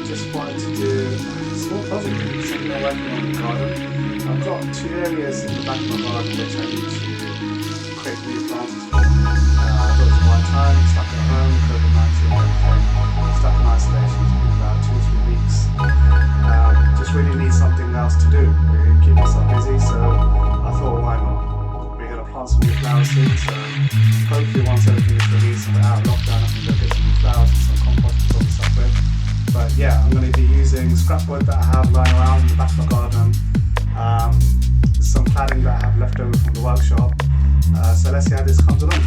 just wanted to do a small project, something I'm working on in the garden. I've got 2 areas in the back of my garden which I need to create new plants for. I thought it was the right time, stuck at home, COVID-19 and everything, stuck in isolation for about 2-3 weeks. Just really need something else to do, really keep myself busy, so I thought, why not? We're going to plant some new flowers soon, so hopefully once everything is released and we're out of lockdown, I can go get some new flowers and some compost to fill this up with. But yeah, I'm going to be using scrap wood that I have lying around in the back of my garden, some cladding that I have left over from the workshop, so let's see how this comes along.